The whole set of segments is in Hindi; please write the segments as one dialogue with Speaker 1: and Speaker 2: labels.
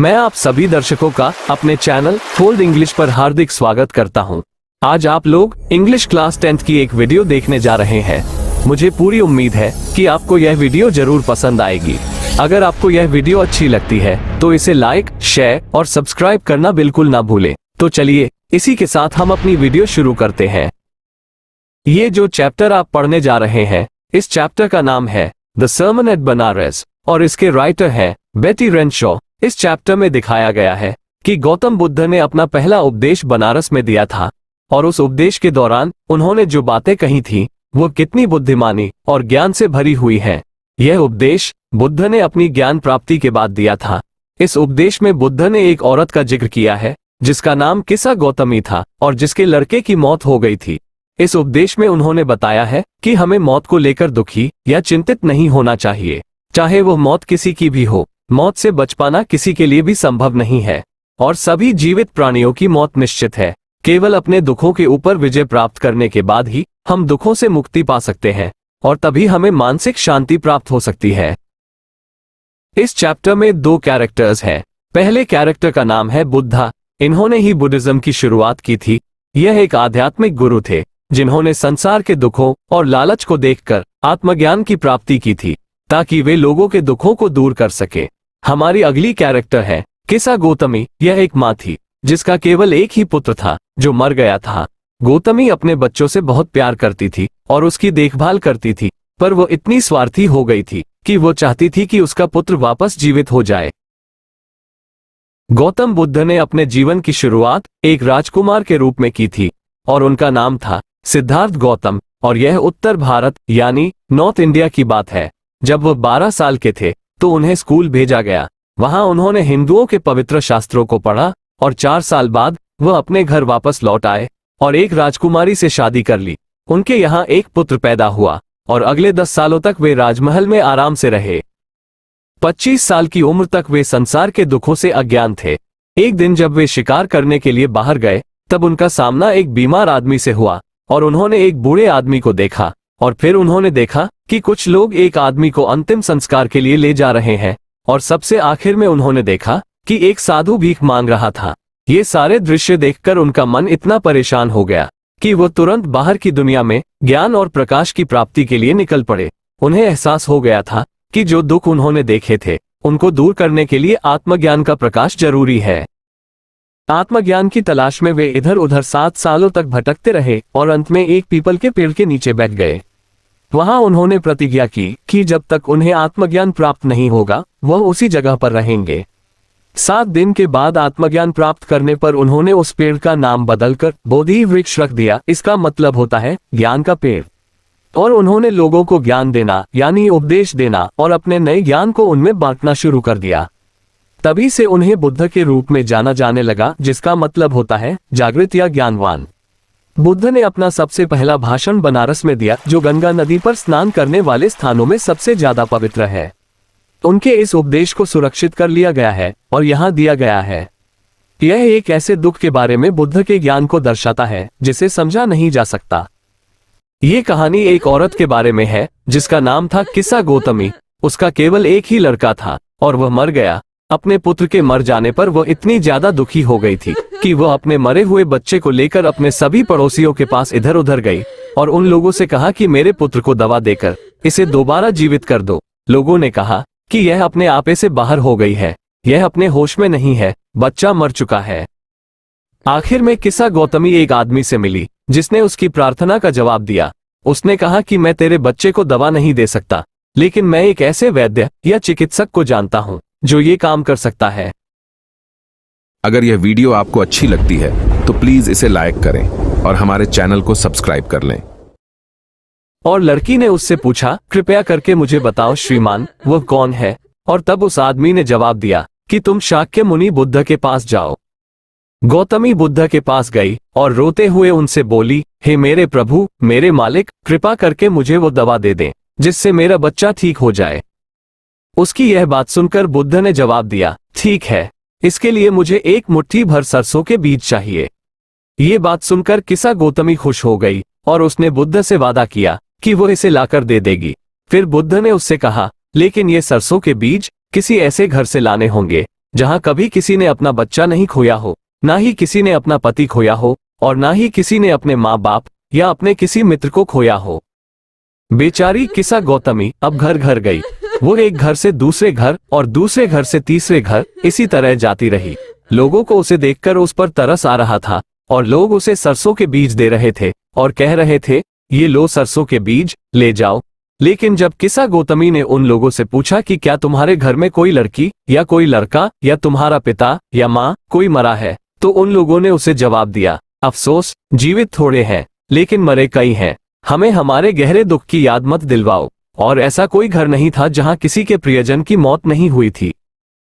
Speaker 1: मैं आप सभी दर्शकों का अपने चैनल फोल्ड इंग्लिश पर हार्दिक स्वागत करता हूं। आज आप लोग इंग्लिश क्लास 10th की एक वीडियो देखने जा रहे हैं। मुझे पूरी उम्मीद है कि आपको यह वीडियो जरूर पसंद आएगी। अगर आपको यह वीडियो अच्छी लगती है तो इसे लाइक, शेयर और सब्सक्राइब करना बिल्कुल ना भूलें। तो चलिए इसी के साथ हम अपनी वीडियो शुरू करते हैं। ये जो चैप्टर आप पढ़ने जा रहे हैं, इस चैप्टर का नाम है द सर्मन एट बनारस और इसके राइटर हैं बेटी रेनशॉ। इस चैप्टर में दिखाया गया है कि गौतम बुद्ध ने अपना पहला उपदेश बनारस में दिया था और उस उपदेश के दौरान उन्होंने जो बातें कही थी वो कितनी बुद्धिमानी और ज्ञान से भरी हुई हैं। यह उपदेश बुद्ध ने अपनी ज्ञान प्राप्ति के बाद दिया था। इस उपदेश में बुद्ध ने एक औरत का जिक्र किया है जिसका नाम किसा गौतमी था और जिसके लड़के की मौत हो गई थी। इस उपदेश में उन्होंने बताया है कि हमें मौत को लेकर दुखी या चिंतित नहीं होना चाहिए, चाहे वो मौत किसी की भी हो। मौत से बच पाना किसी के लिए भी संभव नहीं है और सभी जीवित प्राणियों की मौत निश्चित है। केवल अपने दुखों के ऊपर विजय प्राप्त करने के बाद ही हम दुखों से मुक्ति पा सकते हैं और तभी हमें मानसिक शांति प्राप्त हो सकती है। इस चैप्टर में दो कैरेक्टर्स हैं। पहले कैरेक्टर का नाम है बुद्धा। इन्होंने ही बुद्धिज्म की शुरुआत की थी। यह एक आध्यात्मिक गुरु थे जिन्होंने संसार के दुखों और लालच को देखकर आत्मज्ञान की प्राप्ति की थी ताकि वे लोगों के दुखों को दूर कर सके। हमारी अगली कैरेक्टर है किसा गौतमी। यह एक माँ थी जिसका केवल एक ही पुत्र था जो मर गया था। गौतमी अपने बच्चों से बहुत प्यार करती थी और उसकी देखभाल करती थी, पर वो इतनी स्वार्थी हो गई थी कि वो चाहती थी कि उसका पुत्र वापस जीवित हो जाए। गौतम बुद्ध ने अपने जीवन की शुरुआत एक राजकुमार के रूप में की थी और उनका नाम था सिद्धार्थ गौतम और यह उत्तर भारत यानी नॉर्थ इंडिया की बात है। जब वो 12 साल के थे तो उन्हें स्कूल भेजा गया। वहां उन्होंने हिंदुओं के पवित्र शास्त्रों को पढ़ा और 4 साल बाद वह अपने घर वापस लौट आए और एक राजकुमारी से शादी कर ली। उनके यहाँ एक पुत्र पैदा हुआ और अगले 10 सालों तक वे राजमहल में आराम से रहे। 25 साल की उम्र तक वे संसार के दुखों से अज्ञान थे। एक दिन जब वे शिकार करने के लिए बाहर गए तब उनका सामना एक बीमार आदमी से हुआ और उन्होंने एक बूढ़े आदमी को देखा और फिर उन्होंने देखा कि कुछ लोग एक आदमी को अंतिम संस्कार के लिए ले जा रहे हैं और सबसे आखिर में उन्होंने देखा कि एक साधु भीख मांग रहा था। ये सारे दृश्य देखकर उनका मन इतना परेशान हो गया कि वो तुरंत बाहर की दुनिया में ज्ञान और प्रकाश की प्राप्ति के लिए निकल पड़े। उन्हें एहसास हो गया था कि जो दुख उन्होंने देखे थे उनको दूर करने के लिए आत्मज्ञान का प्रकाश जरूरी है। आत्मज्ञान की तलाश में वे इधर उधर 7 सालों तक भटकते रहे और अंत में एक पीपल के पेड़ के नीचे बैठ गए। वहां उन्होंने प्रतिज्ञा की कि जब तक उन्हें आत्मज्ञान प्राप्त नहीं होगा वह उसी जगह पर रहेंगे। 7 दिन के बाद आत्मज्ञान प्राप्त करने पर उन्होंने उस पेड़ का नाम बदलकर बोधि वृक्ष रख दिया। इसका मतलब होता है ज्ञान का पेड़। और उन्होंने लोगों को ज्ञान देना यानी उपदेश देना और अपने नए ज्ञान को उनमें बांटना शुरू कर दिया। तभी से उन्हें बुद्ध के रूप में जाना जाने लगा, जिसका मतलब होता है जागृत या ज्ञानवान। बुद्ध ने अपना सबसे पहला भाषण बनारस में दिया जो गंगा नदी पर स्नान करने वाले स्थानों में सबसे ज्यादा पवित्र है। उनके इस उपदेश को सुरक्षित कर लिया गया है और यहाँ दिया गया है। यह एक ऐसे दुख के बारे में बुद्ध के ज्ञान को दर्शाता है जिसे समझा नहीं जा सकता। ये कहानी एक औरत के बारे में है जिसका नाम था किसा गौतमी। उसका केवल एक ही लड़का था और वह मर गया। अपने पुत्र के मर जाने पर वह इतनी ज्यादा दुखी हो गई थी कि वह अपने मरे हुए बच्चे को लेकर अपने सभी पड़ोसियों के पास इधर उधर गई और उन लोगों से कहा कि मेरे पुत्र को दवा देकर इसे दोबारा जीवित कर दो। लोगों ने कहा कि यह अपने आपे से बाहर हो गई है, यह अपने होश में नहीं है, बच्चा मर चुका है। आखिर में किसा गौतमी एक आदमी से मिली जिसने उसकी प्रार्थना का जवाब दिया। उसने कहा कि मैं तेरे बच्चे को दवा नहीं दे सकता, लेकिन मैं एक ऐसे वैद्य या चिकित्सक को जानता हूँ जो ये काम कर सकता है।
Speaker 2: अगर यह वीडियो आपको अच्छी लगती है तो प्लीज इसे लाइक करें और हमारे चैनल को सब्सक्राइब कर लें।
Speaker 1: और लड़की ने उससे पूछा, कृपया करके मुझे बताओ श्रीमान वह कौन है। और तब उस आदमी ने जवाब दिया कि तुम शाक्य मुनि बुद्ध के पास जाओ। गौतमी बुद्ध के पास गई और रोते हुए उनसे बोली, हे मेरे प्रभु, मेरे मालिक, कृपा करके मुझे वो दवा दे दें जिससे मेरा बच्चा ठीक हो जाए। उसकी यह बात सुनकर बुद्ध ने जवाब दिया, ठीक है, इसके लिए मुझे 1 मुट्ठी भर सरसों के बीज चाहिए। ये बात सुनकर किसा गौतमी खुश हो गई और उसने बुद्ध से वादा किया कि वो इसे लाकर दे देगी। फिर बुद्ध ने उससे कहा, लेकिन ये सरसों के बीज किसी ऐसे घर से लाने होंगे जहां कभी किसी ने अपना बच्चा नहीं खोया हो, ना ही किसी ने अपना पति खोया हो, और ना ही किसी ने अपने माँ बाप या अपने किसी मित्र को खोया हो। बेचारी किसा गौतमी अब घर घर गई। वो एक घर से दूसरे घर और दूसरे घर से तीसरे घर इसी तरह जाती रही। लोगों को उसे देखकर उस पर तरस आ रहा था और लोग उसे सरसों के बीज दे रहे थे और कह रहे थे, ये लो सरसों के बीज, ले जाओ। लेकिन जब किसा गौतमी ने उन लोगों से पूछा कि क्या तुम्हारे घर में कोई लड़की या कोई लड़का या तुम्हारा पिता या माँ कोई मरा है, तो उन लोगों ने उसे जवाब दिया, अफसोस, जीवित थोड़े हैं लेकिन मरे कई हैं। हमें हमारे गहरे दुख की याद मत दिलवाओ। और ऐसा कोई घर नहीं था जहां किसी के प्रियजन की मौत नहीं हुई थी।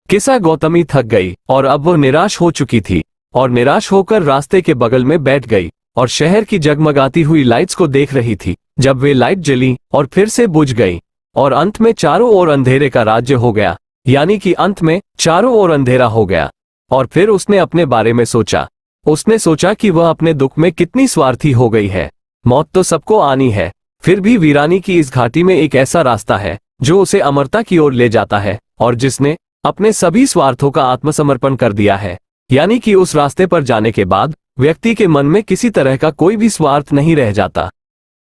Speaker 1: किसा गौतमी थक गई और अब वो निराश हो चुकी थी और निराश होकर रास्ते के बगल में बैठ गई और शहर की जगमगाती हुई लाइट्स को देख रही थी। जब वे लाइट जली और फिर से बुझ गई और अंत में चारों ओर अंधेरे का राज्य हो गया, यानी कि अंत में चारों ओर अंधेरा हो गया। और फिर उसने अपने बारे में सोचा। उसने सोचा कि वह अपने दुख में कितनी स्वार्थी हो गई है। मौत तो सबको आनी है, फिर भी वीरानी की इस घाटी में एक ऐसा रास्ता है जो उसे अमरता की ओर ले जाता है और जिसने अपने सभी स्वार्थों का आत्मसमर्पण कर दिया है। यानी कि उस रास्ते पर जाने के बाद व्यक्ति के मन में किसी तरह का कोई भी स्वार्थ नहीं रह जाता।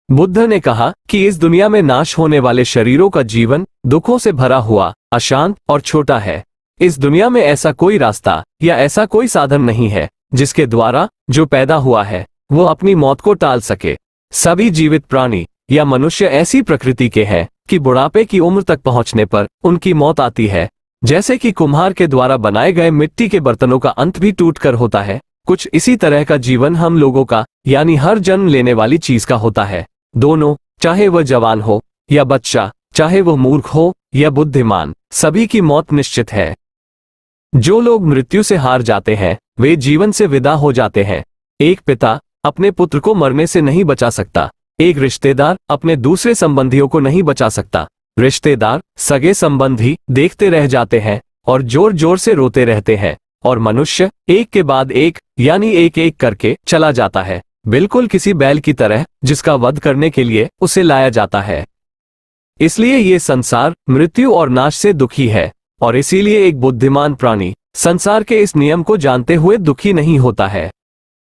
Speaker 1: बुद्ध ने कहा कि इस दुनिया में नाश होने वाले शरीरों का जीवन दुखों से भरा हुआ, अशांत और छोटा है। इस दुनिया में ऐसा कोई रास्ता या ऐसा कोई साधन नहीं है जिसके द्वारा जो पैदा हुआ है वो अपनी मौत को टाल सके। सभी जीवित प्राणी या मनुष्य ऐसी प्रकृति के हैं कि बुढ़ापे की उम्र तक पहुंचने पर उनकी मौत आती है। जैसे कि कुम्हार के द्वारा बनाए गए मिट्टी के बर्तनों का अंत भी टूटकर होता है, कुछ इसी तरह का जीवन हम लोगों का, यानी हर जन्म लेने वाली चीज का होता है। दोनों, चाहे वह जवान हो या बच्चा, चाहे वह मूर्ख हो या बुद्धिमान, सभी की मौत निश्चित है। जो लोग मृत्यु से हार जाते हैं वे जीवन से विदा हो जाते हैं। एक पिता अपने पुत्र को मरने से नहीं बचा सकता। एक रिश्तेदार अपने दूसरे संबंधियों को नहीं बचा सकता। रिश्तेदार, सगे संबंधी देखते रह जाते हैं और जोर जोर से रोते रहते हैं और मनुष्य एक के बाद एक, यानी एक एक करके चला जाता है, बिल्कुल किसी बैल की तरह जिसका वध करने के लिए उसे लाया जाता है। इसलिए ये संसार मृत्यु और नाश से दुखी है और इसीलिए एक बुद्धिमान प्राणी संसार के इस नियम को जानते हुए दुखी नहीं होता है।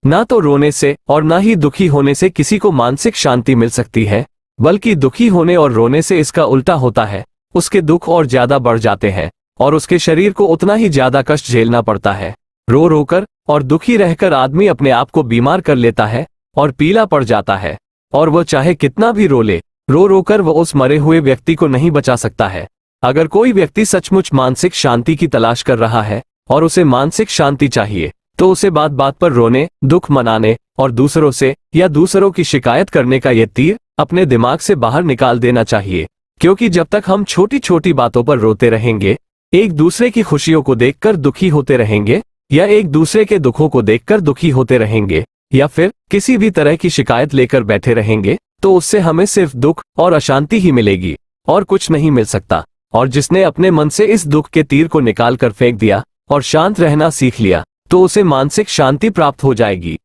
Speaker 1: ना तो रोने से और ना ही दुखी होने से किसी को मानसिक शांति मिल सकती है, बल्कि दुखी होने और रोने से इसका उल्टा होता है। उसके दुख और ज्यादा बढ़ जाते हैं और उसके शरीर को उतना ही ज्यादा कष्ट झेलना पड़ता है। रो रोकर और दुखी रहकर आदमी अपने आप को बीमार कर लेता है और पीला पड़ जाता है और वह चाहे कितना भी रो ले, रो रोकर वह उस मरे हुए व्यक्ति को नहीं बचा सकता है। अगर कोई व्यक्ति सचमुच मानसिक शांति की तलाश कर रहा है और उसे मानसिक शांति चाहिए तो उसे बात बात पर रोने, दुख मनाने और दूसरों से या दूसरों की शिकायत करने का यह तीर अपने दिमाग से बाहर निकाल देना चाहिए। क्योंकि जब तक हम छोटी छोटी बातों पर रोते रहेंगे, एक दूसरे की खुशियों को देखकर दुखी होते रहेंगे या एक दूसरे के दुखों को देखकर दुखी होते रहेंगे या फिर किसी भी तरह की शिकायत लेकर बैठे रहेंगे, तो उससे हमें सिर्फ दुख और अशांति ही मिलेगी और कुछ नहीं मिल सकता। और जिसने अपने मन से इस दुख के तीर को निकाल कर फेंक दिया और शांत रहना सीख लिया तो उसे मानसिक शांति प्राप्त हो जाएगी।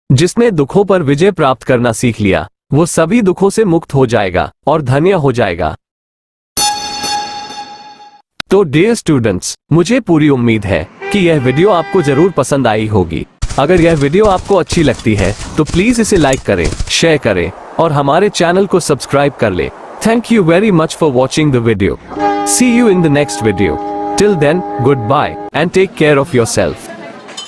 Speaker 1: जिसने दुखों पर विजय प्राप्त करना सीख लिया वो सभी दुखों से मुक्त हो जाएगा और धन्य हो जाएगा। तो डियर स्टूडेंट्स, मुझे पूरी उम्मीद है कि यह वीडियो आपको जरूर पसंद आई होगी। अगर यह वीडियो आपको अच्छी लगती है तो प्लीज इसे लाइक करें, शेयर करें और हमारे चैनल को सब्सक्राइब कर ले। Thank you very much for watching the video. See you in the next video. Till then, goodbye and take care of yourself.